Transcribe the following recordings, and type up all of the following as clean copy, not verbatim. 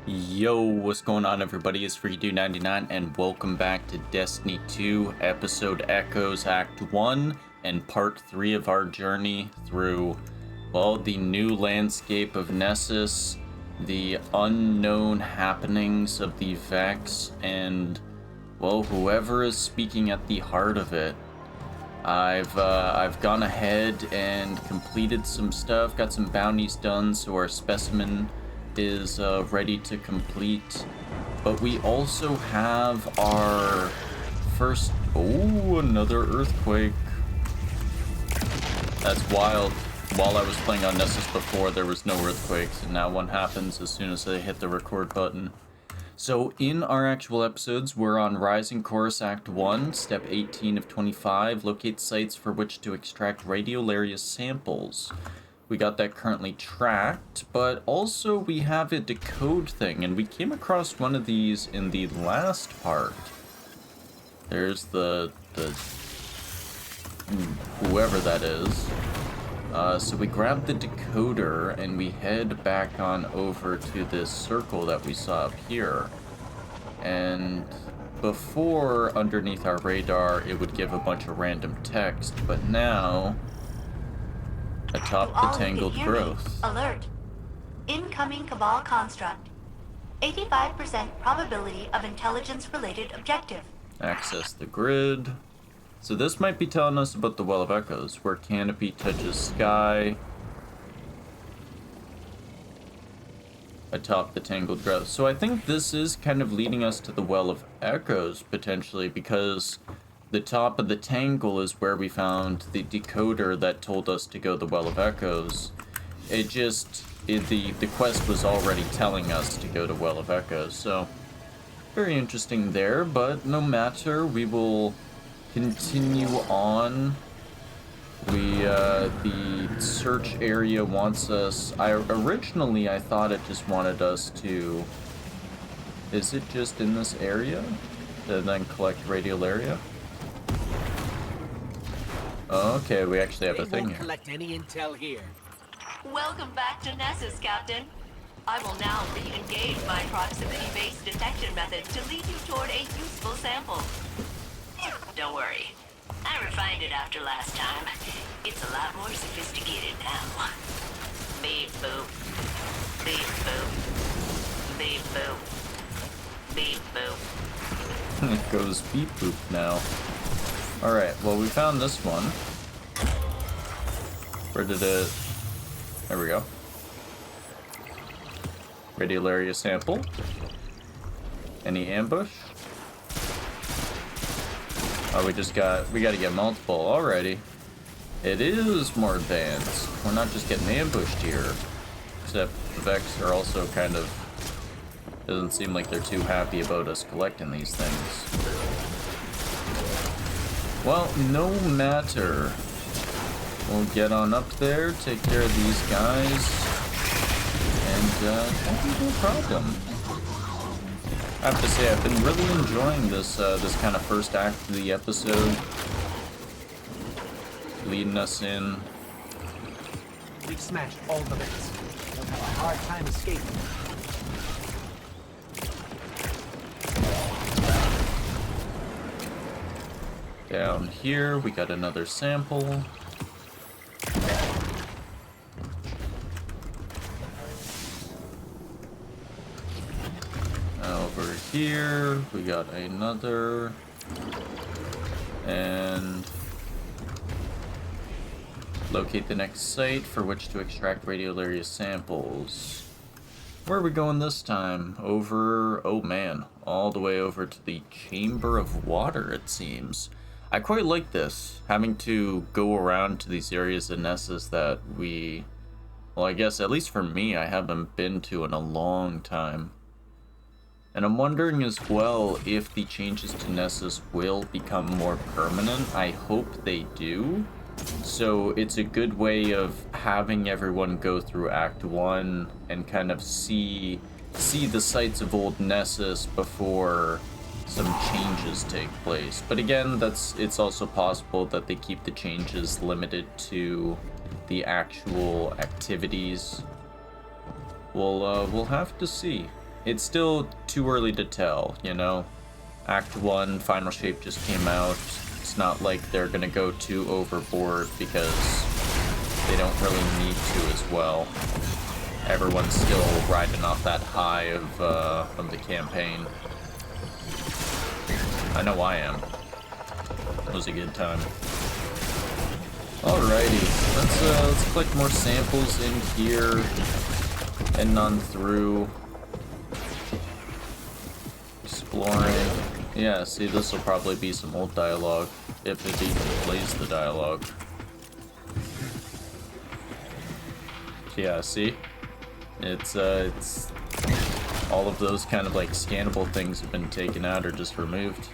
Yo, what's going on everybody? It's FreakyDude99 and welcome back to Destiny 2 Episode Echoes Act 1 and Part 3 of our journey through, well, the new landscape of Nessus, the unknown happenings of the Vex, and, well, whoever is speaking at the heart of it. I've gone ahead and completed some stuff, got some bounties done, so our specimen is ready to complete, but we also have our first another earthquake. That's wild. While I was playing on Nessus before, there was no earthquakes, and now one happens as soon as I hit the record button. So in our actual episodes, we're on Rising Chorus Act 1, Step 18 of 25, locate sites for which to extract radiolaria samples. We got that currently tracked, but also we have a decode thing, and we came across one of these in the last part. There's the whoever that is. So we grab the decoder and we head back on over to this circle that we saw up here. And before, underneath our radar, it would give a bunch of random text, but now atop the tangled growth. Alert. Incoming Cabal construct. 85% probability of intelligence-related objective. Access the grid. So this might be telling us about the Well of Echoes, where canopy touches sky. Atop the tangled growth. So I think this is kind of leading us to the Well of Echoes, potentially, because the top of the tangle is where we found the decoder that told us to go the Well of Echoes. The quest was already telling us to go to Well of Echoes, so very interesting there, but no matter, we will continue on. The search area wants us, originally I thought it just wanted us to, is it just in this area? And then collect radiolaria? Okay, we actually have a thing here. Collect any intel here. Welcome back to Nessus, Captain. I will now re-engage my proximity-based detection method to lead you toward a useful sample. Don't worry. I refined it after last time. It's a lot more sophisticated now. Beep boop. Beep boop. Beep boop. Beep boop. It goes beep boop now. Alright, well we found this one. Where did it... There we go. Radiolaria sample. Any ambush? Oh, we gotta get multiple. Alrighty. It is more advanced. We're not just getting ambushed here. Except the Vex are also kind of... Doesn't seem like they're too happy about us collecting these things. Well, no matter. We'll get on up there, take care of these guys, and should be no problem. I have to say, I've been really enjoying this this kind of first act of the episode, leading us in. We've smashed all the vents. They'll have a hard time escaping. Down here, we got another sample. Over here, we got another. And locate the next site for which to extract radiolaria samples. Where are we going this time? Over, oh man, all the way over to the Chamber of Water, it seems. I quite like this, having to go around to these areas in Nessus that well, I guess, at least for me, I haven't been to in a long time. And I'm wondering as well if the changes to Nessus will become more permanent. I hope they do. So it's a good way of having everyone go through Act 1 and kind of see the sights of old Nessus before some changes take place. But again, it's also possible that they keep the changes limited to the actual activities. We'll have to see. it's still too early to tell, you know? Act 1, Final Shape just came out. It's not like they're gonna go too overboard because they don't really need to as well. Everyone's still riding off that high of the campaign. I know I am. It was a good time. Alrighty, let's collect more samples in here and on through. Exploring. Yeah, see, this will probably be some old dialogue if it even plays the dialogue. Yeah, see? It's all of those kind of like scannable things have been taken out or just removed.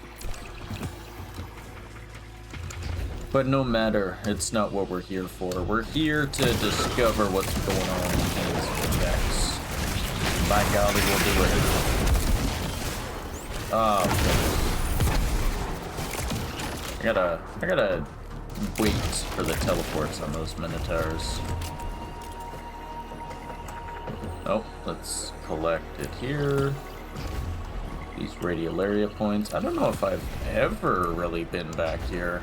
But no matter, it's not what we're here for. We're here to discover what's going on in this index. By golly, we'll do it. Oh, I gotta wait for the teleports on those Minotaurs. Oh, let's collect it here. These radiolaria points. I don't know if I've ever really been back here.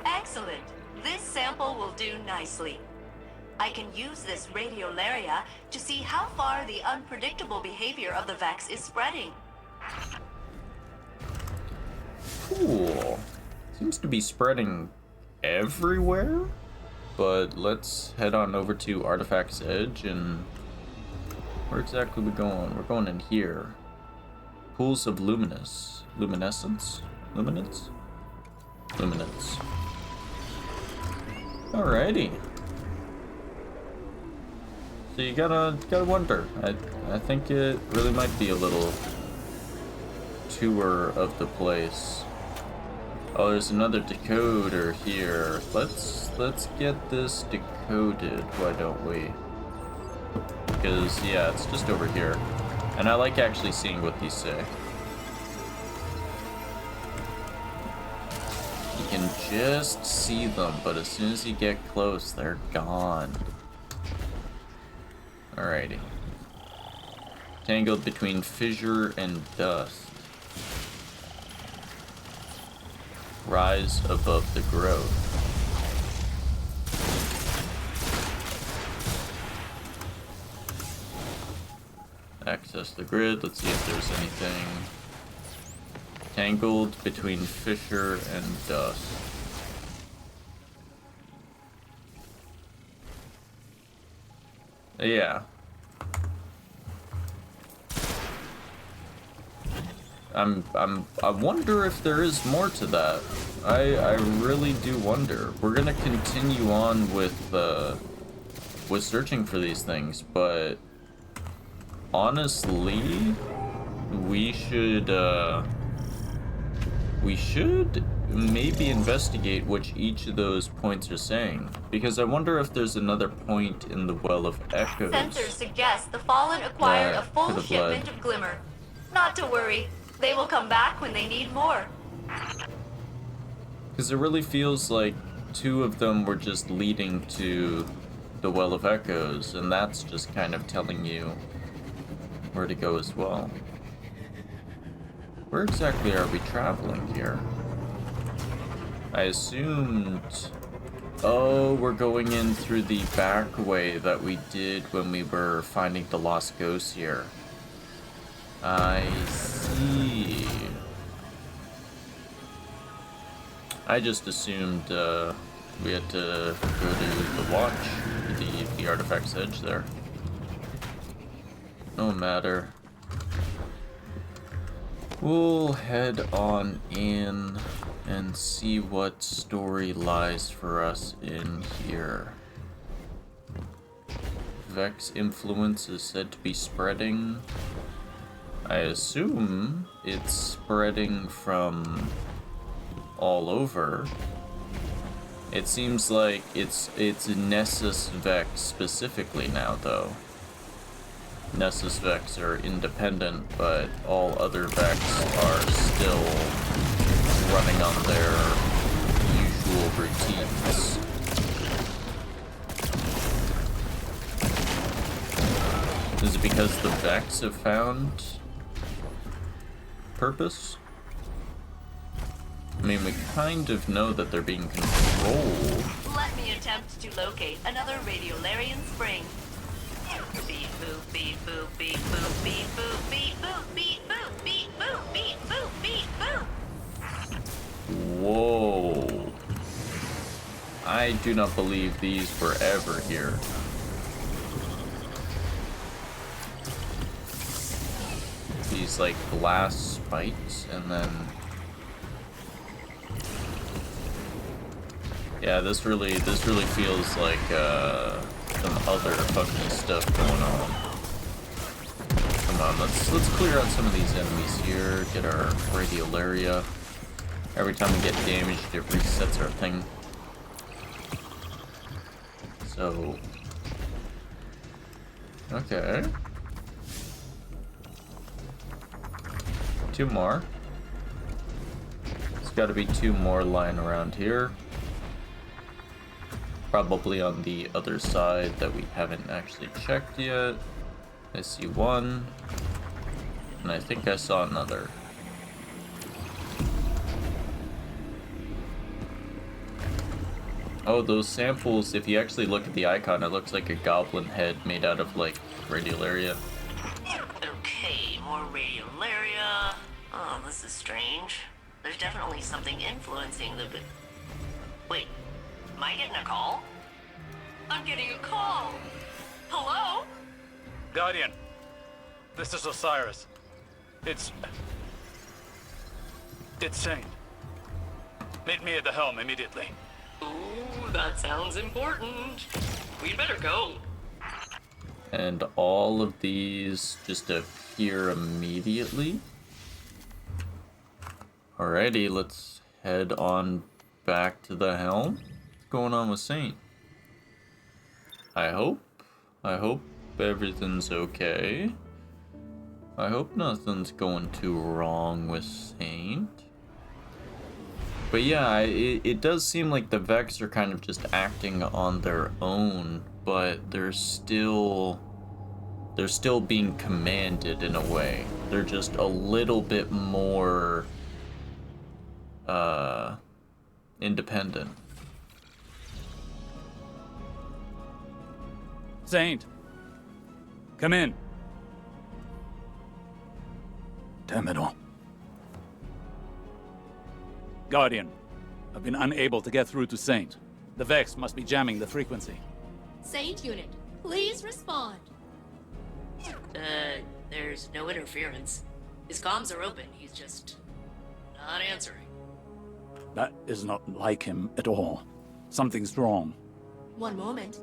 Excellent. This sample will do nicely. I can use this radiolaria to see how far the unpredictable behavior of the Vex is spreading. Cool. Seems to be spreading everywhere. But let's head on over to Artifact's Edge and... Where exactly are we going? We're going in here. Pools of luminance. Luminance? Luminance. Alrighty. So you gotta wonder. I think it really might be a little tour of the place. Oh, there's another decoder here. Let's get this decoded, why don't we? Because yeah, it's just over here. And I like actually seeing what these say. You can just see them, but as soon as you get close, they're gone. Alrighty. Tangled between fissure and dust. Rise above the growth. Access the grid. Let's see if there's anything. Tangled between fissure and dust. Yeah. I wonder if there is more to that. I really do wonder. We're gonna continue on with searching for these things, but honestly, we should maybe investigate which each of those points are saying, because I wonder if there's another point in the Well of Echoes. Sensors suggest the Fallen acquired a full shipment of glimmer. Not to worry, they will come back when they need more. Because it really feels like two of them were just leading to the Well of Echoes, and that's just kind of telling you where to go as well. Where exactly are we traveling here? I assumed... Oh, we're going in through the back way that we did when we were finding the lost ghosts here. I see. I just assumed we had to go to the watch, the Artifact's Edge there. No matter. We'll head on in and see what story lies for us in here. Vex influence is said to be spreading. I assume it's spreading from all over. It seems like it's Nessus Vex specifically now, though. Nessus Vex are independent, but all other Vex are still running on their usual routines. Is it because the Vex have found purpose? I mean, we kind of know that they're being controlled. Let me attempt to locate another Radiolarian spring. Beep boop beep boop beep boop beep boop beep boop beep boop beep boop beep boop beep boop. Whoa. I do not believe these were ever here. These like glass spikes and then... Yeah, this really feels like some other fucking stuff going on. Come on, let's clear out some of these enemies here, get our Radiolaria. Every time we get damaged, it resets our thing. So... Okay. 2 more. There's gotta be 2 more lying around here. Probably on the other side that we haven't actually checked yet. I see 1. And I think I saw another. Oh, those samples, if you actually look at the icon, it looks like a goblin head made out of, like, Radiolaria. Okay, more Radiolaria. Oh, this is strange. There's definitely something influencing the... Wait, am I getting a call? I'm getting a call! Hello? Guardian, this is Osiris. It's Saint. Meet me at the helm immediately. Ooh, that sounds important. We'd better go. And all of these just appear immediately. Alrighty, let's head on back to the helm. What's going on with Saint? I hope everything's okay. I hope nothing's going too wrong with Saint. But yeah, it does seem like the Vex are kind of just acting on their own, but they're still being commanded in a way. They're just a little bit more independent. Saint, come in. Damn it all. Guardian, I've been unable to get through to Saint. The Vex must be jamming the frequency. Saint unit, please respond. There's no interference. His comms are open, he's just not answering. That is not like him at all. Something's wrong. One moment.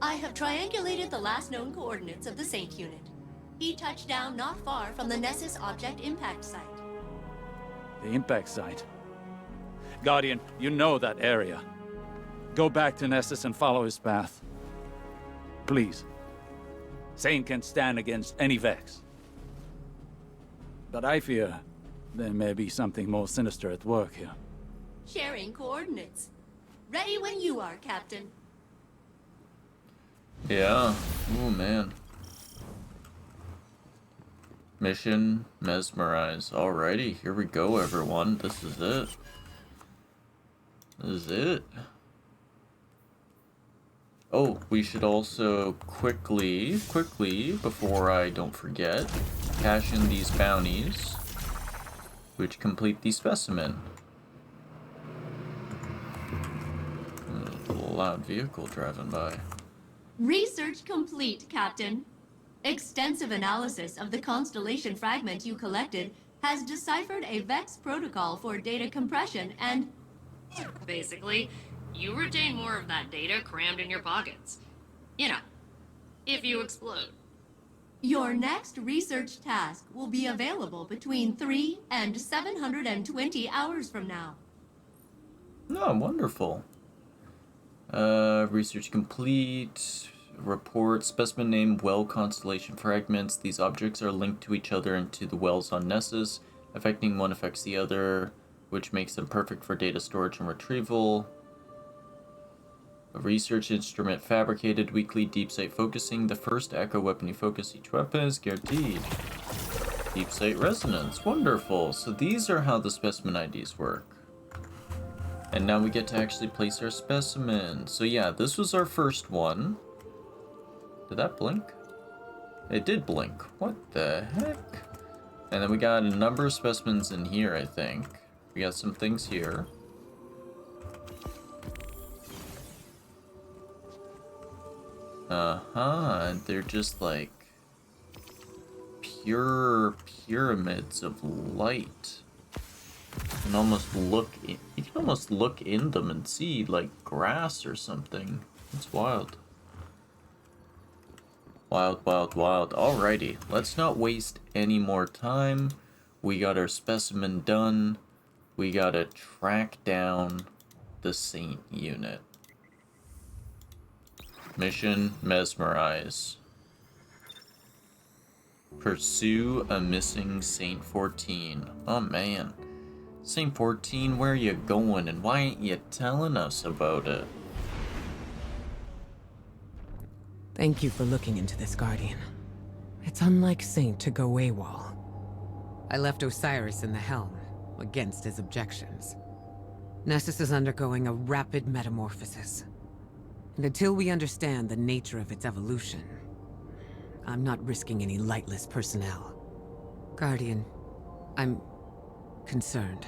I have triangulated the last known coordinates of the Saint unit. He touched down not far from the Nessus object impact site. The impact site. Guardian, you know that area. Go back to Nessus and follow his path. Please. Saint can stand against any Vex. But I fear there may be something more sinister at work here. Sharing coordinates. Ready when you are, Captain. Yeah. Oh man. Mission Mesmerize. Alrighty, here we go, everyone. This is it. This is it. Oh, we should also quickly, before I don't forget, cash in these bounties, which complete the specimen. There's a loud vehicle driving by. Research complete, Captain. Extensive analysis of the constellation fragment you collected has deciphered a Vex protocol for data compression and... Basically, you retain more of that data crammed in your pockets. You know, if you explode. Your next research task will be available between 3 and 720 hours from now. Oh, wonderful. Research complete. Report specimen name well constellation fragments. These objects are linked to each other and to the wells on Nessus. Affecting one affects the other, which makes them perfect for data storage and retrieval. A research instrument fabricated weekly deep sight focusing. The first echo weapon you focus each weapon is guaranteed. Deep sight resonance. Wonderful. So these are how the specimen IDs work. And now we get to actually place our specimen. So yeah, this was our first one. Did that blink? It did blink. What the heck? And then we got a number of specimens in here, I think. We got some things here. And they're just like pure pyramids of light. You can almost look in them and see like grass or something. It's wild. Wild, wild, wild. Alrighty, let's not waste any more time. We got our specimen done. We gotta track down the Saint unit. Mission Mesmerize. Pursue a missing Saint 14. Oh man. Saint 14, where you going and why ain't you telling us about it? Thank you for looking into this, Guardian. It's unlike Saint to go AWOL. I left Osiris in the helm, against his objections. Nessus is undergoing a rapid metamorphosis. And until we understand the nature of its evolution, I'm not risking any lightless personnel. Guardian, I'm concerned.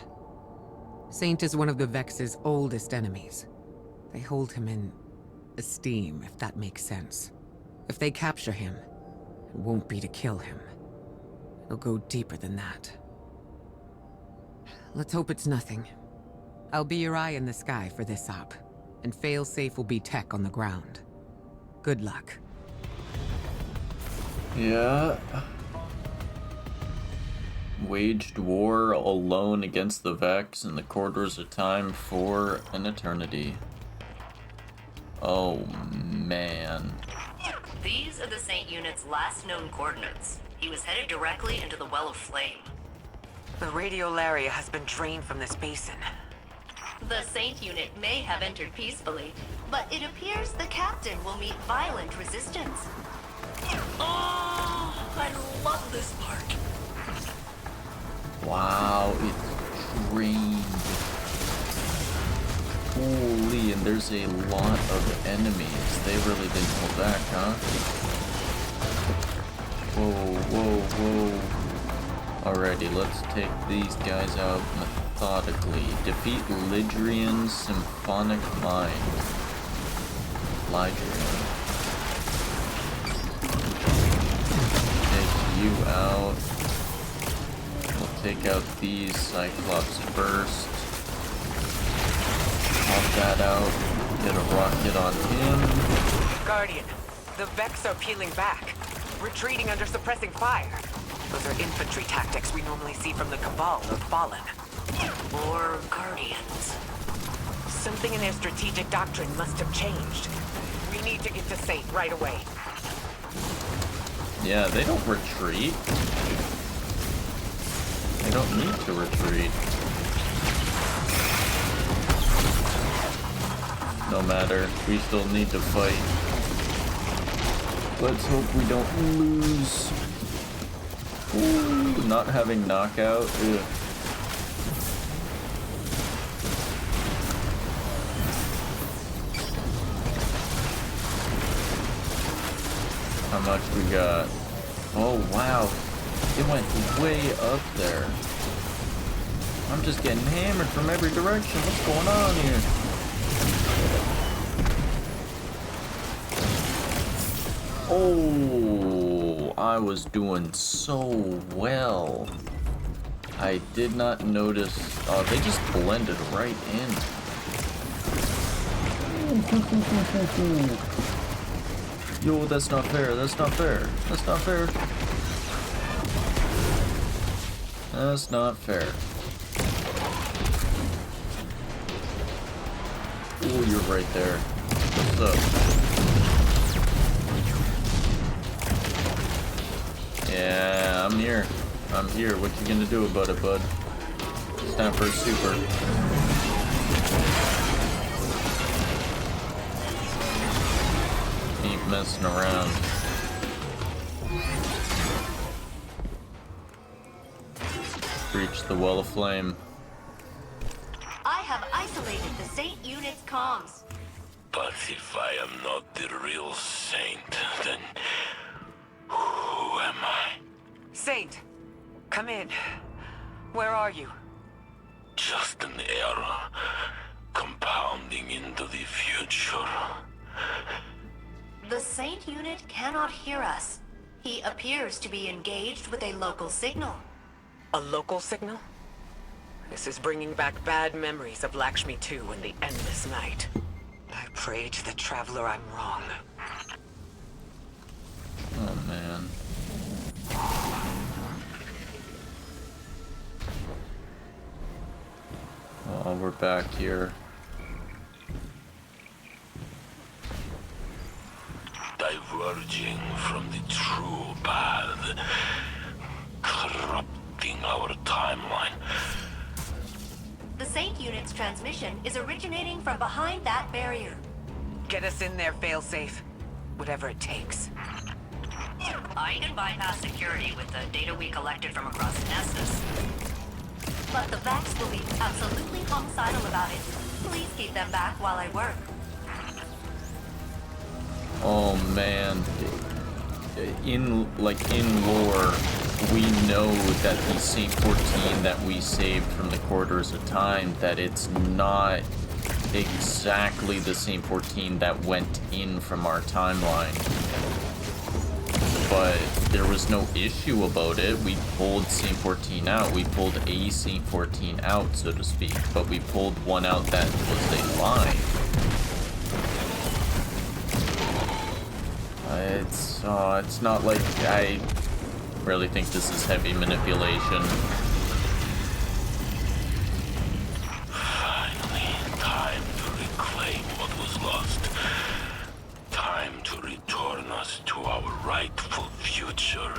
Saint is one of the Vex's oldest enemies. They hold him in esteem, if that makes sense. If they capture him, it won't be to kill him. It'll go deeper than that. Let's hope it's nothing. I'll be your eye in the sky for this op, and Failsafe will be tech on the ground. Good luck. Yeah. Waged war alone against the Vex in the corridors of time for an eternity. Oh man. These are the Saint unit's last known coordinates. He was headed directly into the Well of Flame. The radiolaria has been drained from this basin. The Saint unit may have entered peacefully, but it appears the captain will meet violent resistance. Oh, I love this part. Wow, it's drained. Holy, and there's a lot of enemies. They really didn't hold back, huh? Whoa, whoa, whoa. Alrighty, let's take these guys out methodically. Defeat Lydrian's Symphonic Mind. Lydrian. Take you out. We'll take out these Cyclops first. Pop that out. Get a rocket on him. Guardian, the Vex are peeling back, retreating under suppressing fire. Those are infantry tactics we normally see from the Cabal or Fallen. Or Guardians. Something in their strategic doctrine must have changed. We need to get to Saint right away. Yeah, they don't retreat. They don't need to retreat. No matter, we still need to fight. Let's hope we don't lose. Ooh, not having knockout. Ugh. How much we got? Oh wow, it went way up there. I'm just getting hammered from every direction. What's going on here? Oh, I was doing so well. I did not notice. Oh, they just blended right in. Yo, that's not fair. That's not fair. That's not fair. That's not fair. Oh, you're right there. What's up? Yeah, I'm here. I'm here. What you gonna do about it, bud? It's time for a super. messing around. Breach the wall of flame. I have isolated the Saint unit's comms. But if I am not the real Saint, then who am I? Saint, come in. Where are you? Just an error, compounding into the future. The Saint unit cannot hear us. He appears to be engaged with a local signal. A local signal? This is bringing back bad memories of Lakshmi 2 and the endless night. I pray to the Traveler I'm wrong. Oh man. Oh, we're back here. Diverging from the true path, corrupting our timeline. The Saint unit's transmission is originating from behind that barrier. Get us in there, Failsafe. Whatever it takes. I can bypass security with the data we collected from across Nessus. But the Vex will be absolutely homicidal about it. Please keep them back while I work. Oh man. In lore, we know that the Saint 14 that we saved from the Corridors of Time, that it's not exactly the Saint 14 that went in from our timeline. But there was no issue about it. We pulled Saint 14 out. We pulled a Saint 14 out, so to speak. But we pulled one out that was a lie. It's not like I really think this is heavy manipulation. Finally, time to reclaim what was lost. Time to return us to our rightful future.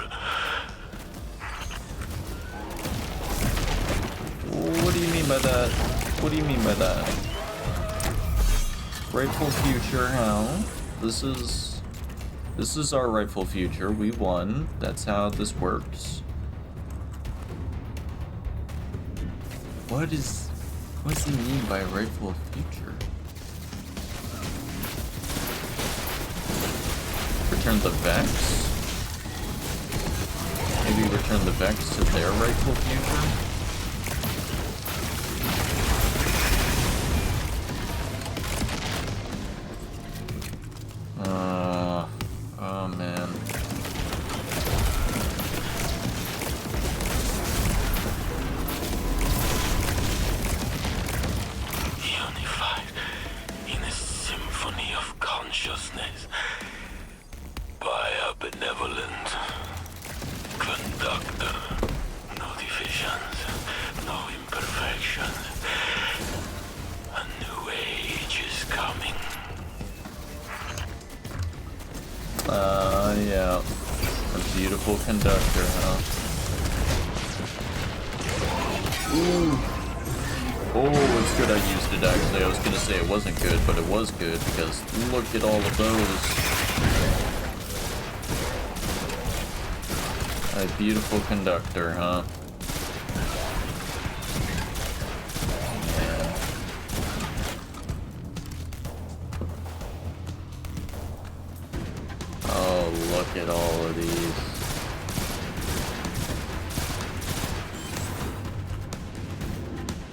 What do you mean by that? What do you mean by that? Rightful future, how? This is our rightful future. We won. That's how this works. What does he mean by rightful future? Return the Vex? Maybe return the Vex to their rightful future? Oh man. Unified in a symphony of consciousness by a benevolent conductor. No divisions, no imperfections. A new age is coming. Yeah. A beautiful conductor, huh? Ooh. Oh, it's good I used it, actually. I was gonna say it wasn't good, but it was good, because look at all of those. A beautiful conductor, huh? Man. Oh, look at all of these.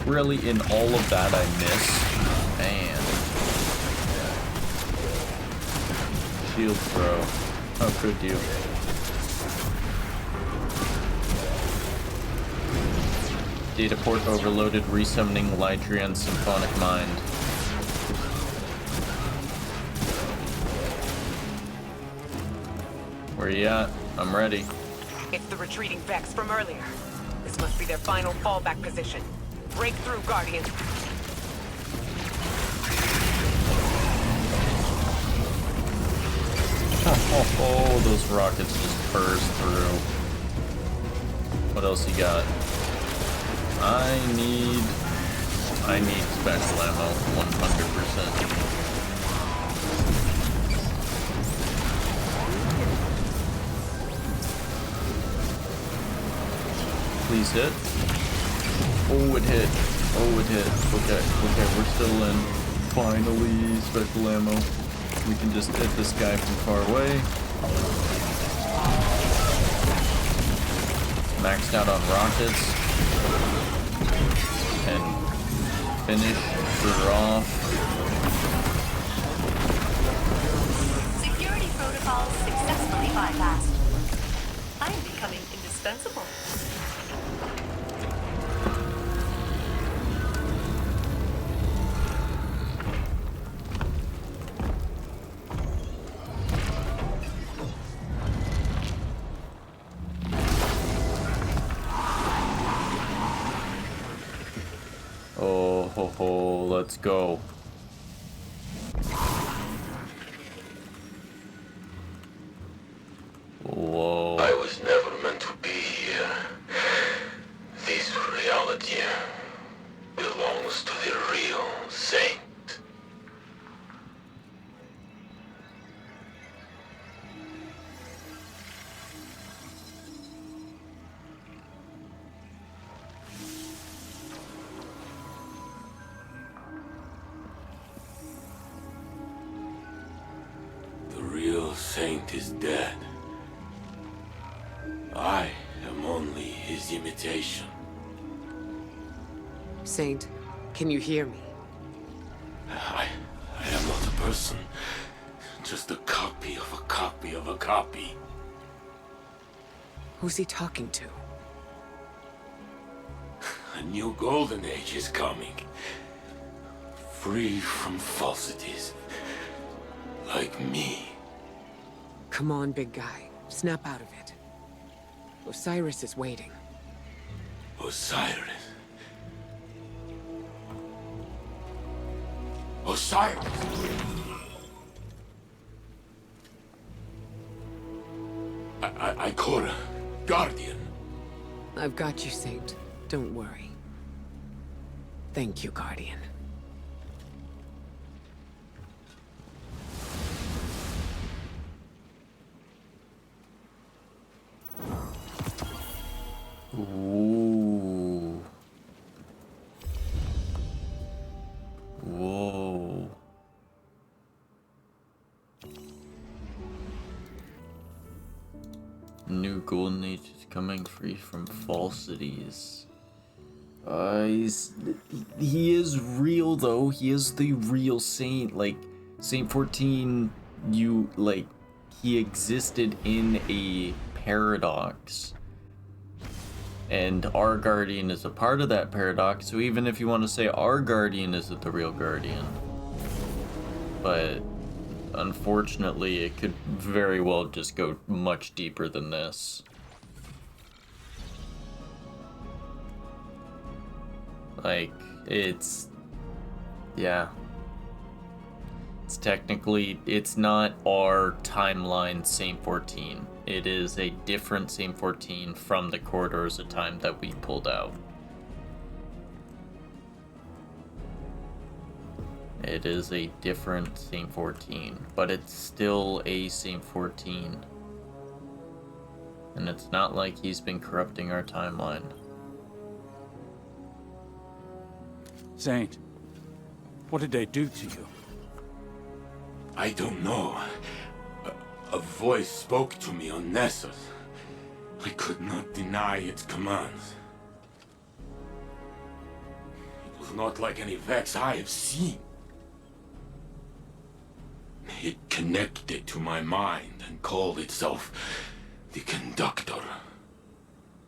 Really, in all of that I miss? Man. Shield throw. How could you? Data port overloaded, resummoning Lydrian's Symphonic Mind. Where you at? I'm ready. It's the retreating Vex from earlier. This must be their final fallback position. Break through, Guardian. Oh, those rockets just burst through. What else you got? I need special ammo, 100%. Please hit. Oh, it hit. Oh, it hit. Okay, okay, we're still in. Finally, special ammo. We can just hit this guy from far away. Maxed out on rockets. And finish her off. Security protocols successfully bypassed. I am becoming indispensable. Oh, ho, ho, let's go. Whoa. I was never meant to be here. This reality belongs to the real Saint. The real Saint is dead. I am only his imitation. Saint, can you hear me? I am not a person. Just a copy of a copy of a copy. Who's he talking to? A new golden age is coming. Free from falsities. Like me. Come on, big guy. Snap out of it. Osiris is waiting. Osiris. Osiris! I caught a guardian. I've got you, Saint. Don't worry. Thank you, Guardian. Ooh. Whoa. New golden age is coming, free from falsities. He is real though. He is the real saint. Like Saint 14, he existed in a paradox. And our Guardian is a part of that paradox, so even if you want to say our Guardian isn't the real Guardian. But unfortunately, it could very well just go much deeper than this. Like, yeah. It's not our timeline Saint 14. It is a different Saint 14 from the corridors of time that we pulled out. It is a different Saint 14, but it's still a Saint 14. And it's not like he's been corrupting our timeline. Saint, what did they do to you? I don't know. A voice spoke to me on Nessus. I could not deny its commands. It was not like any Vex I have seen. It connected to my mind and called itself the Conductor.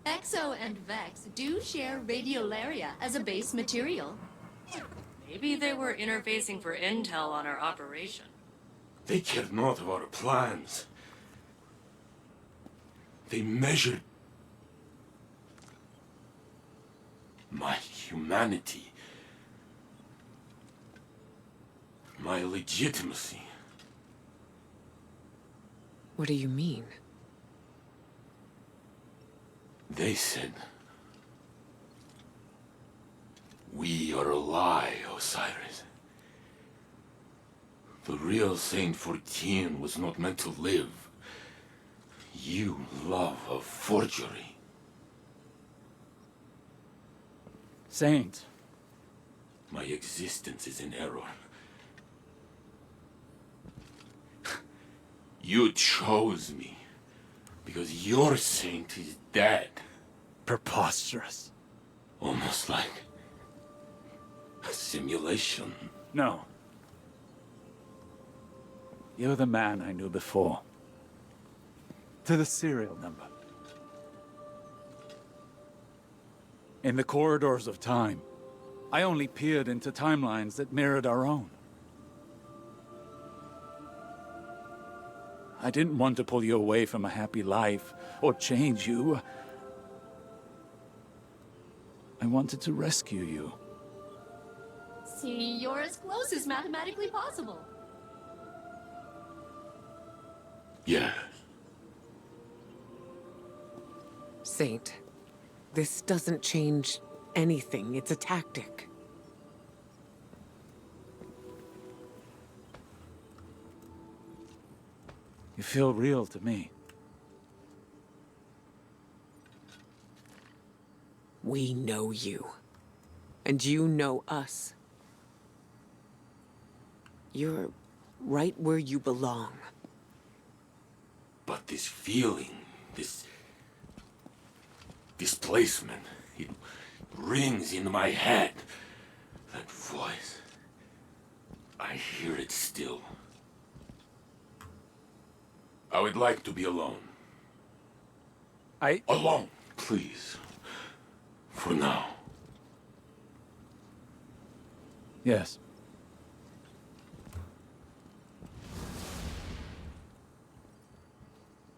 Exo and Vex do share radiolaria as a base material. Maybe they were interfacing for intel on our operation. They cared not of our plans. They measured my humanity, my legitimacy. What do you mean? They said, "We are a lie, Osiris. The real Saint 14 was not meant to live. You love a forgery." Saint. My existence is in error. You chose me because your saint is dead. Preposterous. Almost like a simulation. No. You're the man I knew before. To the serial number. In the corridors of time, I only peered into timelines that mirrored our own. I didn't want to pull you away from a happy life, or change you. I wanted to rescue you. See, you're as close as mathematically possible. Yes. Saint, this doesn't change anything. It's a tactic. You feel real to me. We know you. And you know us. You're right where you belong. But this feeling, this displacement, it rings in my head. That voice, I hear it still. I would like to be alone. Alone, please. For now. Yes.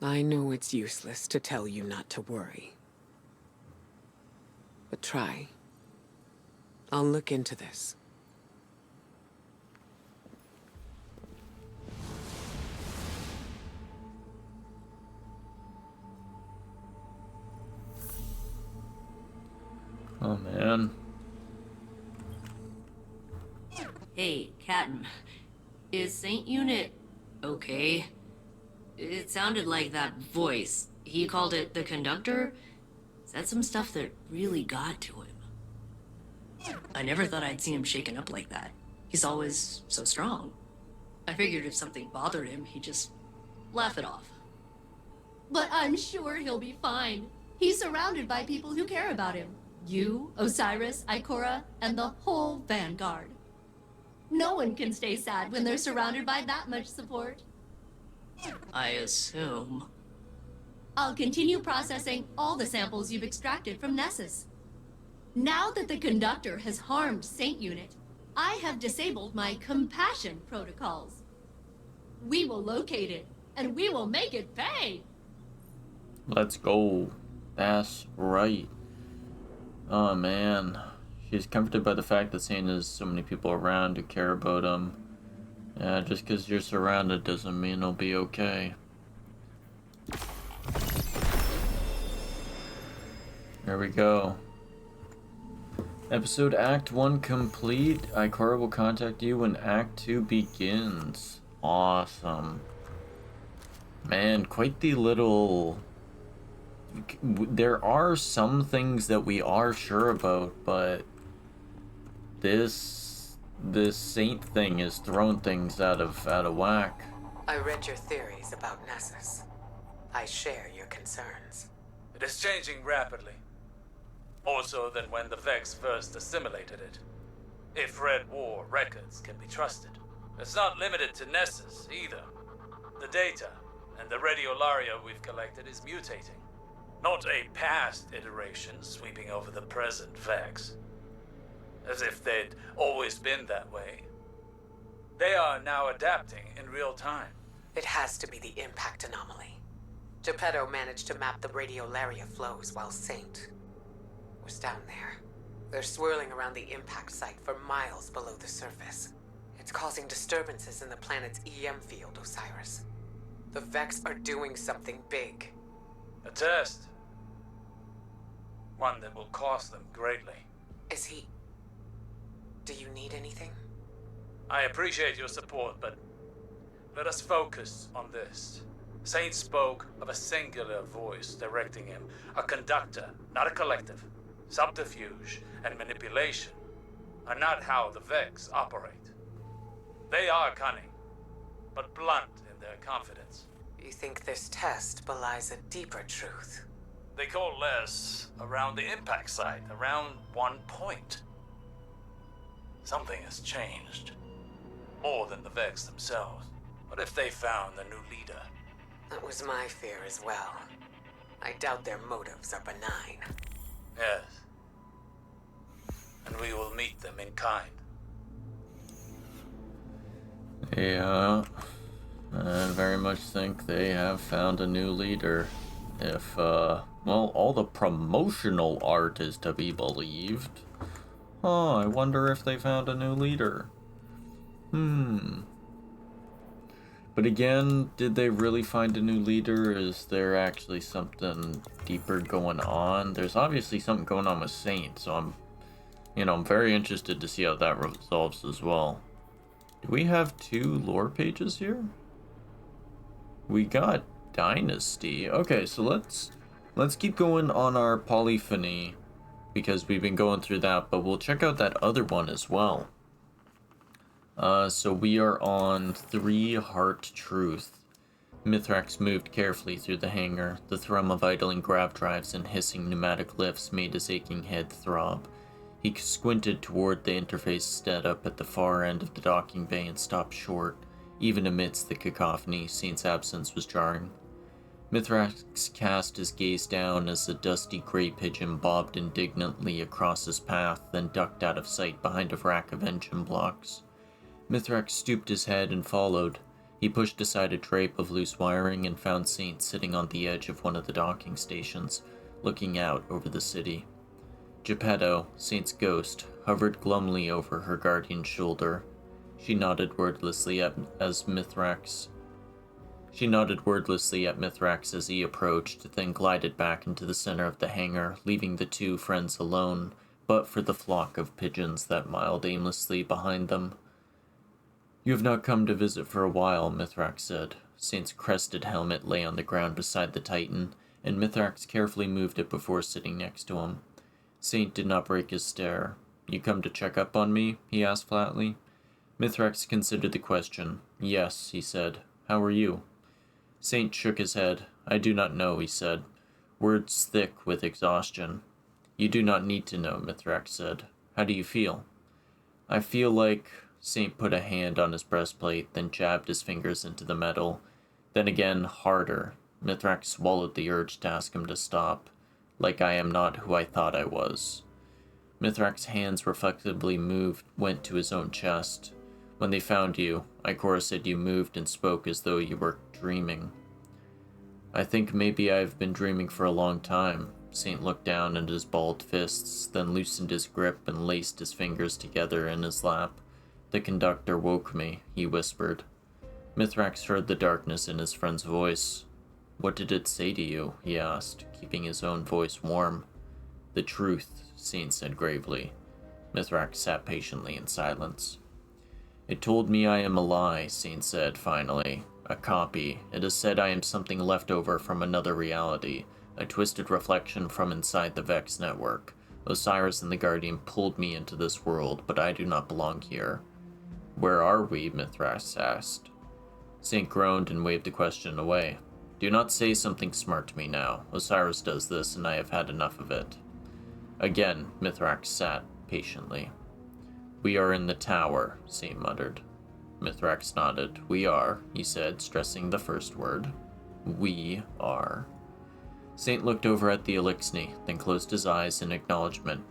I know it's useless to tell you not to worry. But try. I'll look into this. Oh man. Hey, Captain. Is Saint Unit okay? It sounded like that voice. He called it the conductor? Is that some stuff that really got to him? I never thought I'd see him shaken up like that. He's always so strong. I figured if something bothered him, he'd just laugh it off. But I'm sure he'll be fine. He's surrounded by people who care about him. You, Osiris, Ikora, and the whole Vanguard. No one can stay sad when they're surrounded by that much support. I assume. I'll continue processing all the samples you've extracted from Nessus. Now that the conductor has harmed Saint Unit, I have disabled my compassion protocols. We will locate it, and we will make it pay! Let's go. That's right. Oh man. She's comforted by the fact that Saint has so many people around who care about him. Yeah, just because you're surrounded doesn't mean it'll be okay. There we go. Episode Act 1 complete. Ikora will contact you when Act 2 begins. Awesome. Man, quite the little... There are some things that we are sure about, but this Saint thing has thrown things out of whack. I read your theories about Nessus. I share your concerns. It is changing rapidly. More so than when the Vex first assimilated it. If Red War records can be trusted. It's not limited to Nessus either. The data and the radiolaria we've collected is mutating. Not a past iteration sweeping over the present Vex. As if they'd always been that way. They are now adapting in real time. It has to be the impact anomaly. Geppetto managed to map the radiolaria flows while Saint was down there. They're swirling around the impact site for miles below the surface. It's causing disturbances in the planet's EM field, Osiris. The Vex are doing something big. A test. One that will cost them greatly. Is he... Do you need anything? I appreciate your support, but let us focus on this. Saint spoke of a singular voice directing him. A conductor, not a collective. Subterfuge and manipulation are not how the Vex operate. They are cunning, but blunt in their confidence. You think this test belies a deeper truth? They coalesce around the impact site, around one point. Something has changed. More than the Vex themselves. What if they found a new leader? That was my fear as well. I doubt their motives are benign. Yes. And we will meet them in kind. Yeah, I very much think they have found a new leader. If, well, all the promotional art is to be believed. Huh, I wonder if they found a new leader. But again, did they really find a new leader? Is there actually something deeper going on? There's obviously something going on with Saint, so I'm very interested to see how that resolves as well. Do we have 2 lore pages here? We got Dynasty. Okay, so let's keep going on our Polyphony because we've been going through that, but we'll check out that other one as well. So we are on 3 Heart Truth. Mithrax moved carefully through the hangar. The thrum of idling grav drives and hissing pneumatic lifts made his aching head throb. He squinted toward the interface set up at the far end of the docking bay and stopped short. Even amidst the cacophony, Saint's absence was jarring. Mithrax cast his gaze down as a dusty gray pigeon bobbed indignantly across his path, then ducked out of sight behind a rack of engine blocks. Mithrax stooped his head and followed. He pushed aside a drape of loose wiring and found Saint sitting on the edge of one of the docking stations, looking out over the city. Geppetto, Saint's ghost, hovered glumly over her guardian's shoulder. She nodded wordlessly at Mithrax as he approached, then glided back into the center of the hangar, leaving the 2 friends alone, but for the flock of pigeons that miled aimlessly behind them. "You have not come to visit for a while," Mithrax said. Saint's crested helmet lay on the ground beside the Titan, and Mithrax carefully moved it before sitting next to him. Saint did not break his stare. "You come to check up on me?" he asked flatly. Mithrax considered the question. "Yes," he said. "How are you?" Saint shook his head. "I do not know," he said, words thick with exhaustion. "You do not need to know," Mithrax said. "How do you feel?" "I feel like..." Saint put a hand on his breastplate, then jabbed his fingers into the metal. Then again, harder. Mithrax swallowed the urge to ask him to stop. "Like I am not who I thought I was." Mithrax's hands reflectively went to his own chest. "When they found you, Ikora said you moved and spoke as though you were dreaming." "I think maybe I've been dreaming for a long time." Saint looked down at his balled fists, then loosened his grip and laced his fingers together in his lap. "The conductor woke me," he whispered. Mithrax heard the darkness in his friend's voice. "What did it say to you?" he asked, keeping his own voice warm. "The truth," Saint said gravely. Mithrax sat patiently in silence. "It told me I am a lie," Saint said finally. "A copy. It has said I am something left over from another reality, a twisted reflection from inside the Vex network. Osiris and the Guardian pulled me into this world, but I do not belong here." "Where are we?" Mithrax asked. Saint groaned and waved the question away. "Do not say something smart to me now. Osiris does this, and I have had enough of it." Again, Mithrax sat patiently. "We are in the tower," Saint muttered. Mithrax nodded. "We are," he said, stressing the first word. "We are." Saint looked over at the Elixni, then closed his eyes in acknowledgement.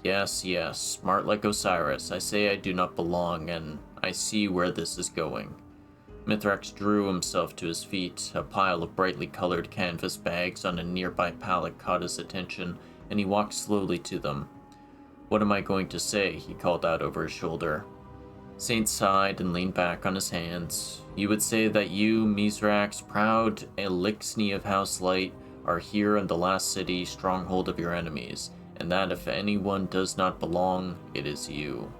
"Yes, yes, smart like Osiris. I say I do not belong, and I see where this is going." Mithrax drew himself to his feet. A pile of brightly colored canvas bags on a nearby pallet caught his attention, and he walked slowly to them. "What am I going to say?" he called out over his shoulder. Saint sighed and leaned back on his hands. "You would say that you, Mithrax, proud Elixni of House Light, are here in the last city, stronghold of your enemies, and that if anyone does not belong, it is you."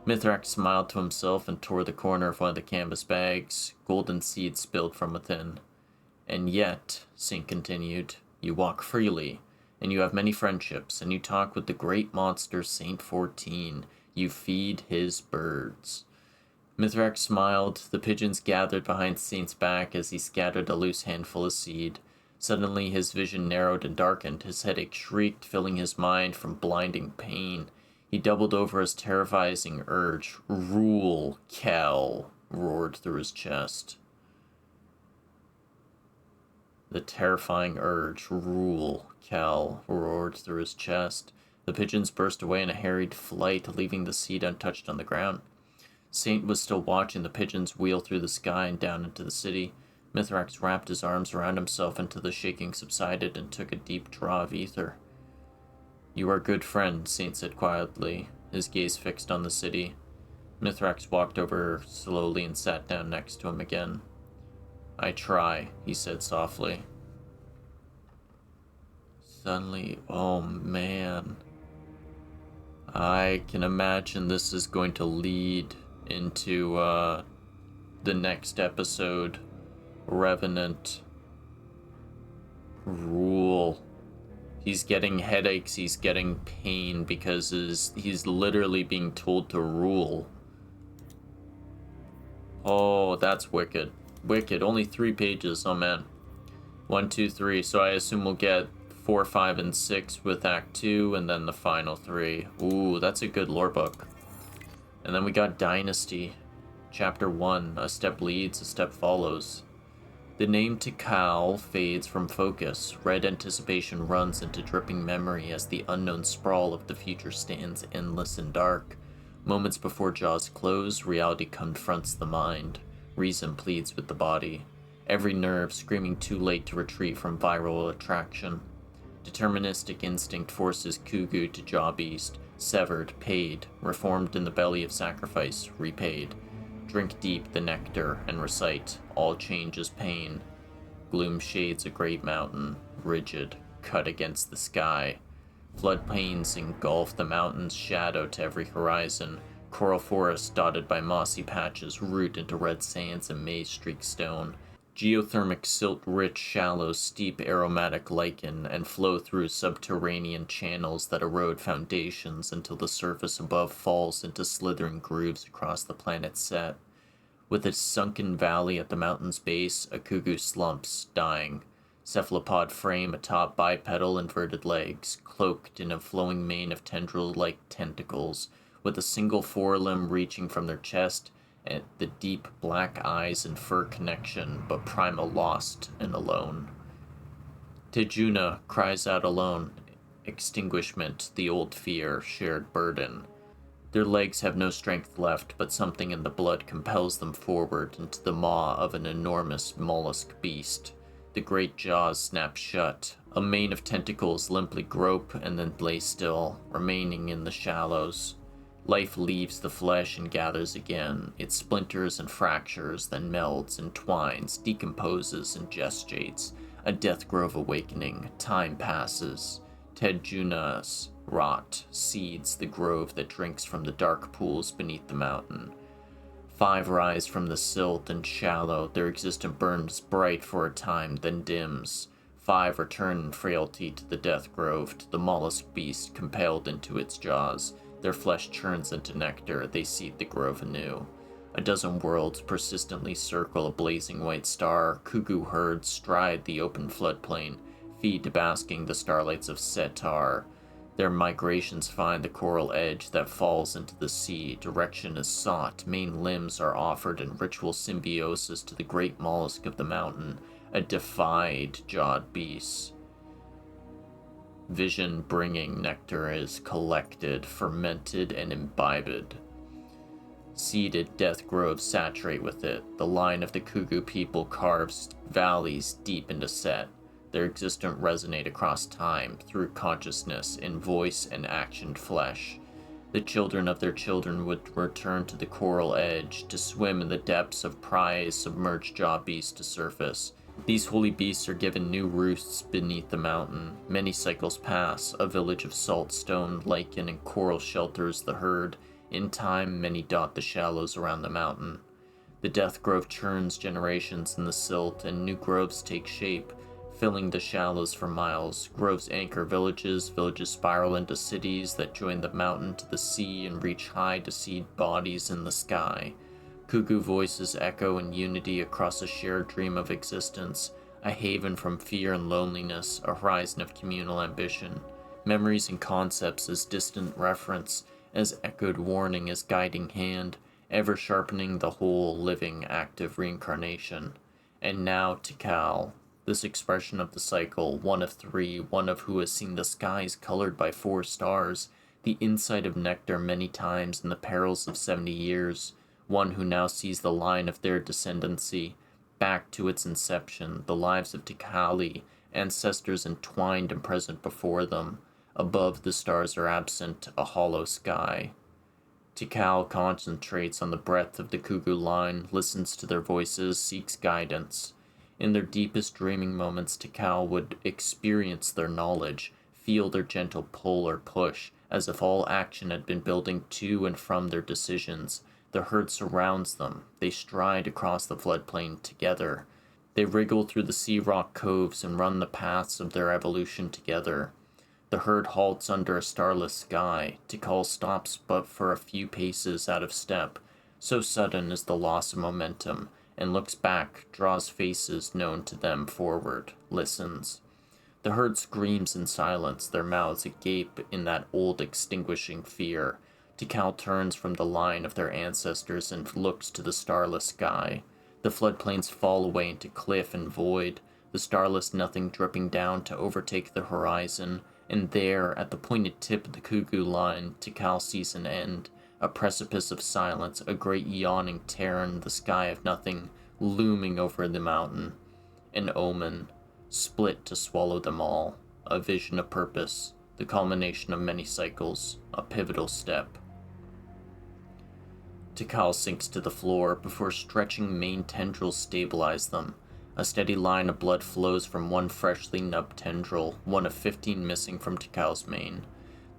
Mithrax smiled to himself and tore the corner of one of the canvas bags. Golden seeds spilled from within. "And yet," Saint continued, "you walk freely, and you have many friendships, and you talk with the great monster Saint 14. You feed his birds. Mithrax smiled. The pigeons gathered behind Saint's back as he scattered a loose handful of seed. Suddenly his vision narrowed and darkened. His headache shrieked, filling his mind from blinding pain. He doubled over as terrifying urge. "Rule, Cal," roared through his chest. The terrifying urge, "Rule, Cal," roared through his chest. The pigeons burst away in a harried flight, leaving the seed untouched on the ground. Saint was still watching the pigeons wheel through the sky and down into the city. Mithrax wrapped his arms around himself until the shaking subsided and took a deep draw of ether. "You are a good friend," Saint said quietly, his gaze fixed on the city. Mithrax walked over slowly and sat down next to him again. "I try," he said softly. Suddenly, oh man. I can imagine this is going to lead into the next episode. Revenant. Rule. He's getting headaches, he's getting pain because he's literally being told to rule. Oh, that's wicked. Wicked. Only 3 pages. Oh man. 1, 2, 3. So I assume we'll get 4, 5, and 6 with Act 2, and then the final 3. Ooh, that's a good lore book. And then we got Dynasty Chapter 1. A step leads, a step follows. The name Tikal fades from focus. Red anticipation runs into dripping memory as the unknown sprawl of the future stands endless and dark. Moments before jaws close, reality confronts the mind. Reason pleads with the body. Every nerve screaming too late to retreat from viral attraction. Deterministic instinct forces Kugu to jaw beast. Severed, paid, reformed in the belly of sacrifice, repaid. Drink deep the nectar and recite, all change is pain. Gloom shades a great mountain, rigid, cut against the sky. Floodplains engulf the mountain's shadow to every horizon. Coral forests dotted by mossy patches root into red sands and maze-streaked stone. Geothermic silt-rich shallows steep aromatic lichen and flow through subterranean channels that erode foundations until the surface above falls into slithering grooves across the planet's set. With its sunken valley at the mountain's base, a Kugu slumps, dying. Cephalopod frame atop bipedal inverted legs, cloaked in a flowing mane of tendril-like tentacles, with a single forelimb reaching from their chest, and the deep black eyes and fur connection, but Prima lost and alone. Tejuna cries out alone. Extinguishment, the old fear, shared burden. Their legs have no strength left, but something in the blood compels them forward into the maw of an enormous mollusk beast. The great jaws snap shut. A mane of tentacles limply grope and then lay still, remaining in the shallows. Life leaves the flesh and gathers again. It splinters and fractures, then melds, entwines, decomposes, and gestates. A death grove awakening. Time passes. Tejunus rot seeds the grove that drinks from the dark pools beneath the mountain. 5 rise from the silt and shallow. Their existence burns bright for a time, then dims. 5 return in frailty to the death grove, to the mollusk beast compelled into its jaws. Their flesh churns into nectar, they seed the grove anew. A dozen worlds persistently circle a blazing white star. Kugu herds stride the open floodplain, feed basking the starlights of Setar. Their migrations find the coral edge that falls into the sea. Direction is sought, main limbs are offered in ritual symbiosis to the great mollusk of the mountain, a defied jawed beast. Vision-bringing nectar is collected, fermented, and imbibed. Seeded death groves saturate with it. The line of the Kugu people carves valleys deep into Set. Their existence resonate across time, through consciousness, in voice and actioned flesh. The children of their children would return to the coral edge, to swim in the depths of prize submerged jaw beasts to surface. These holy beasts are given new roosts beneath the mountain. Many cycles pass, a village of salt, stone, lichen, and coral shelters the herd. In time, many dot the shallows around the mountain. The death grove churns generations in the silt, and new groves take shape. filling the shallows for miles. Groves anchor villages, villages spiral into cities that join the mountain to the sea and reach high to seed bodies in the sky. Cuckoo voices echo in unity across a shared dream of existence, a haven from fear and loneliness, a horizon of communal ambition. Memories and concepts as distant reference, as echoed warning as guiding hand, ever sharpening the whole living, active reincarnation. And now Tikal, this expression of the cycle, one of three, one of who has seen the skies colored by 4 stars, the insight of nectar many times and the perils of 70 years, one who now sees the line of their descendancy, back to its inception, the lives of Tikali, ancestors entwined and present before them. Above the stars are absent, a hollow sky. Tikal concentrates on the breadth of the Cuckoo line, listens to their voices, seeks guidance. In their deepest dreaming moments, Tikal would experience their knowledge, feel their gentle pull or push, as if all action had been building to and from their decisions. The herd surrounds them. They stride across the floodplain together. They wriggle through the sea rock coves and run the paths of their evolution together. The herd halts under a starless sky. Tikal stops but for a few paces out of step. So sudden is the loss of momentum, and looks back, draws faces known to them forward, listens. The herd screams in silence, their mouths agape in that old extinguishing fear. Tikal turns from the line of their ancestors and looks to the starless sky. The floodplains fall away into cliff and void, the starless nothing dripping down to overtake the horizon, and there, at the pointed tip of the Cuckoo line, Tikal sees an end, a precipice of silence, a great yawning tear in the sky of nothing, looming over the mountain. An omen, split to swallow them all, a vision of purpose, the culmination of many cycles, a pivotal step. Tikal sinks to the floor before stretching main tendrils stabilize them. A steady line of blood flows from one freshly nubbed tendril, one of 15 missing from Tikal's mane.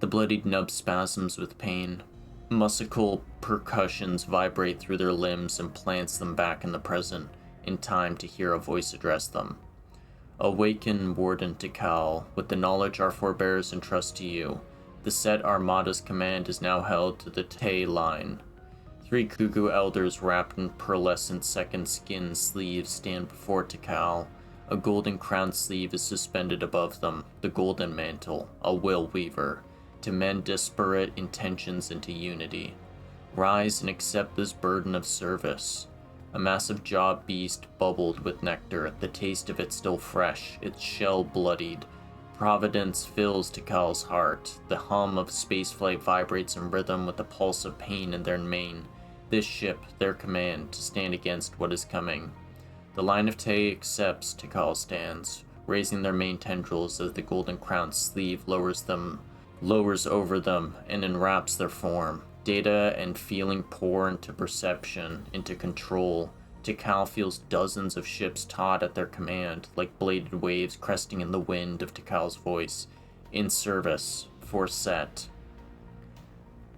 The bloodied nub spasms with pain. Musical percussions vibrate through their limbs and plants them back in the present, in time to hear a voice address them. Awaken, Warden Tikal, with the knowledge our forebears entrust to you. The Set Armada's command is now held to the Tay line. 3 Cuckoo elders wrapped in pearlescent second skin sleeves stand before Tikal. A golden crowned sleeve is suspended above them, the golden mantle, a will weaver, to mend disparate intentions into unity. Rise and accept this burden of service. A massive jawed beast bubbled with nectar, the taste of it still fresh, its shell bloodied. Providence fills Tikal's heart. The hum of spaceflight vibrates in rhythm with the pulse of pain in their mane. This ship, their command, to stand against what is coming. The line of Tay accepts, Tikal stands, raising their main tendrils as the golden crowned sleeve lowers over them, and enwraps their form. Data and feeling pour into perception, into control. Tikal feels dozens of ships taut at their command, like bladed waves cresting in the wind of Tikal's voice. In service, for Set.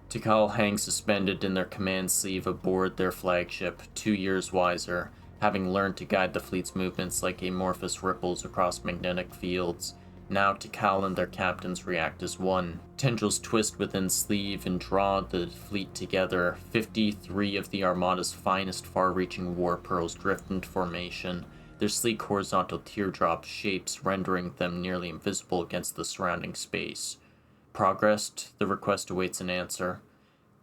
Tikal hangs suspended in their command sleeve aboard their flagship, 2 years wiser, having learned to guide the fleet's movements like amorphous ripples across magnetic fields. Now Tikal and their captains react as one. Tendrils twist within sleeve and draw the fleet together. 53 of the Armada's finest far-reaching war pearls drift into formation, their sleek horizontal teardrop shapes rendering them nearly invisible against the surrounding space. Progressed, the request awaits an answer.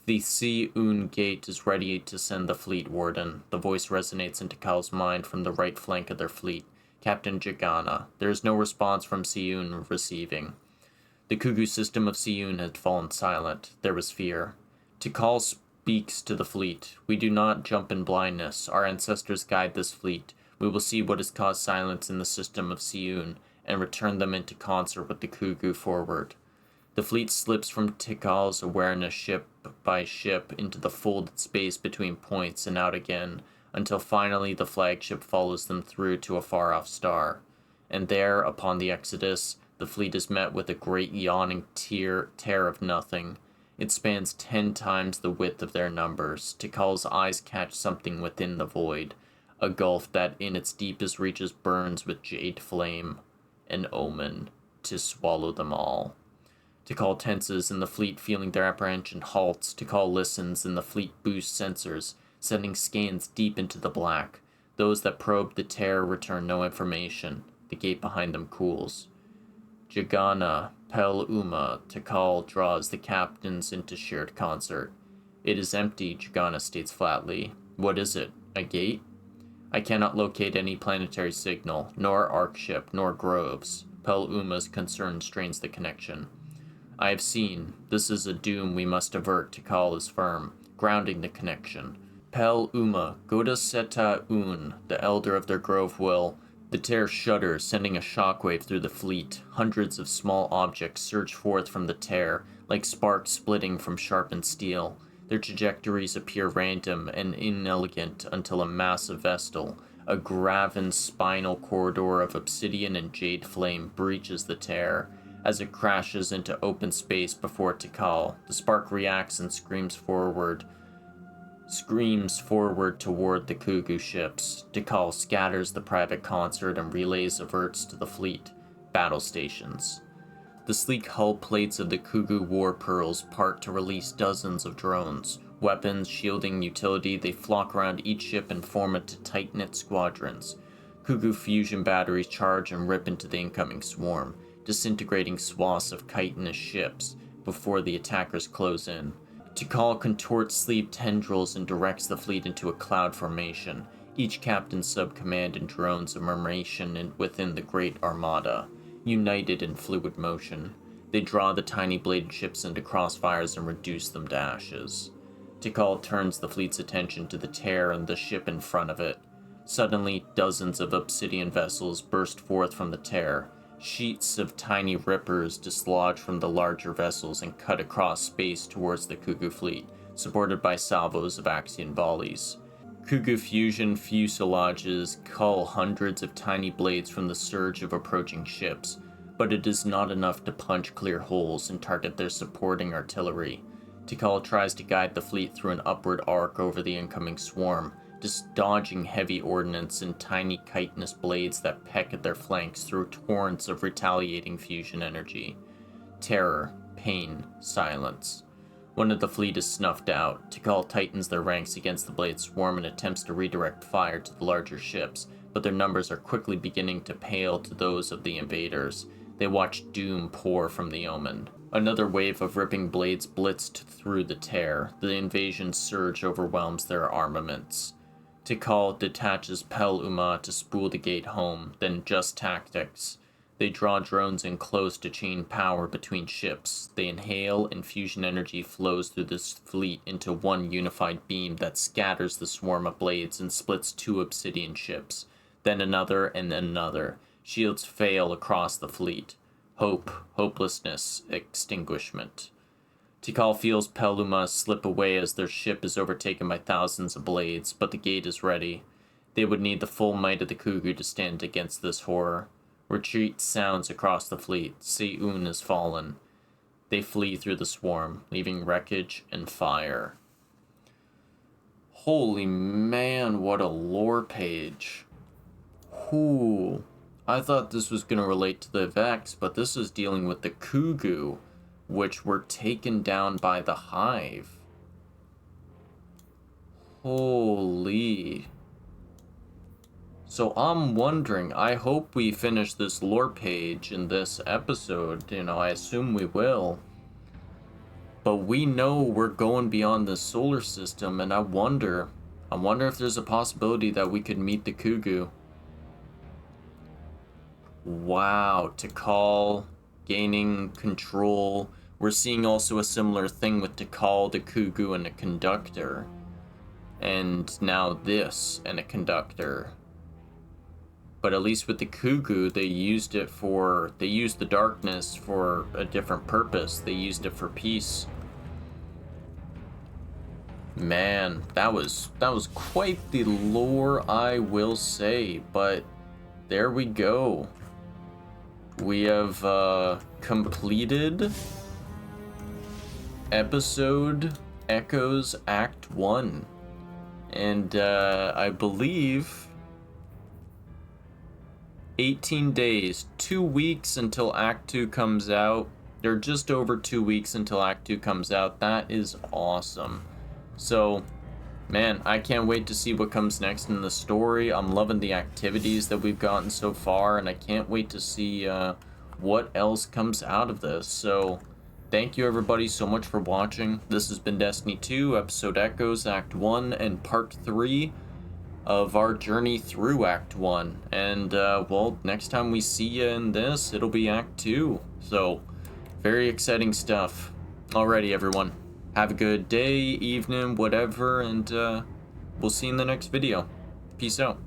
The Si-Un gate is ready to send the fleet, Warden. The voice resonates in Tikal's mind from the right flank of their fleet. Captain Jagana. There is no response from Si-Un receiving. The Cuckoo system of Si-Un had fallen silent. There was fear. Tikal speaks to the fleet. We do not jump in blindness. Our ancestors guide this fleet. We will see what has caused silence in the system of Si-Un, and return them into concert with the Cuckoo forward. The fleet slips from Tikal's awareness ship by ship into the folded space between points and out again, until finally the flagship follows them through to a far-off star. And there, upon the Exodus, the fleet is met with a great yawning tear of nothing. It spans 10 times the width of their numbers. Tikal's eyes catch something within the void, a gulf that in its deepest reaches burns with jade flame. an omen to swallow them all. Tikal tenses and the fleet, feeling their apprehension, halts. Tikal listens and the fleet boosts sensors, sending scans deep into the black. Those that probe the tear return no information. The gate behind them cools. Jagana, Pel Uma, Tikal draws the captains into shared concert. It is empty, Jagana states flatly. What is it? A gate? I cannot locate any planetary signal, nor arc ship, nor groves. Pel Uma's concern strains the connection. I have seen. This is a doom we must avert, Tikal is firm, grounding the connection. Pel Uma, Goda Seta Un, the elder of their grove will. The tear shudders, sending a shockwave through the fleet. Hundreds of small objects surge forth from the tear, like sparks splitting from sharpened steel. Their trajectories appear random and inelegant until a massive vestal, a graven spinal corridor of obsidian and jade flame, breaches the tear. As it crashes into open space before Tikal, the spark reacts and screams forward toward the Kugu ships. Tikal scatters the private concert and relays averts to the fleet. Battle stations. The sleek hull plates of the Kugu war pearls part to release dozens of drones. Weapons, shielding, utility, they flock around each ship and form into tight-knit squadrons. Kugu fusion batteries charge and rip into the incoming swarm, disintegrating swaths of chitinous ships before the attackers close in. Tikal contorts sleeve tendrils and directs the fleet into a cloud formation, each captain's sub-command and drones a formation within the Great Armada, united in fluid motion. They draw the tiny bladed ships into crossfires and reduce them to ashes. Tikal turns the fleet's attention to the tear and the ship in front of it. Suddenly, dozens of obsidian vessels burst forth from the tear. Sheets of tiny rippers dislodge from the larger vessels and cut across space towards the Kugu fleet, supported by salvos of Axion volleys. Kugu fusion fuselages cull hundreds of tiny blades from the surge of approaching ships, but it is not enough to punch clear holes and target their supporting artillery. Tikal tries to guide the fleet through an upward arc over the incoming swarm, dodging heavy ordnance and tiny chitinous blades that peck at their flanks through torrents of retaliating fusion energy. Terror, pain, silence. One of the fleet is snuffed out. Tikal tightens their ranks against the blade swarm and attempts to redirect fire to the larger ships, but their numbers are quickly beginning to pale to those of the invaders. They watch doom pour from the omen. Another wave of ripping blades blitzed through the tear. The invasion's surge overwhelms their armaments. Tikal detaches Pel Uma to spool the gate home, then just tactics. They draw drones in close to chain power between ships. They inhale, and fusion energy flows through this fleet into one unified beam that scatters the swarm of blades and splits two obsidian ships. Then another and then another. Shields fail across the fleet. Hope, hopelessness, extinguishment. Tikal feels Pel Uma slip away as their ship is overtaken by thousands of blades, but the gate is ready. They would need the full might of the Kugu to stand against this horror. Retreat sounds across the fleet. Seun is fallen. They flee through the swarm, leaving wreckage and fire. Holy man, what a lore page. Whoo. I thought this was going to relate to the Vex, but this is dealing with the Kugu, which were taken down by the Hive. Holy. So I'm wondering, I hope we finish this lore page in this episode. I assume we will. But we know we're going beyond the solar system, and I wonder if there's a possibility that we could meet the Kugu. Wow, Tikal gaining control. We're seeing also a similar thing with Tikal, the Kugu, and a conductor. And now this, and a conductor. But at least with the Kugu, they used the darkness for a different purpose. They used it for peace. Man, that was quite the lore, I will say, but there we go. We have completed episode Echoes Act 1. And I believe 18 days, 2 weeks until Act 2 comes out. They're just over 2 weeks until Act 2 comes out. That is awesome. So, man, I can't wait to see what comes next in the story. I'm loving the activities that we've gotten so far, and I can't wait to see what else comes out of this. So, thank you everybody so much for watching. This has been Destiny 2, Episode Echoes, Act 1, and Part 3 of our journey through Act 1. And, well, next time we see you in this, it'll be Act 2. So, very exciting stuff. Alrighty, everyone. Have a good day, evening, whatever, and we'll see you in the next video. Peace out.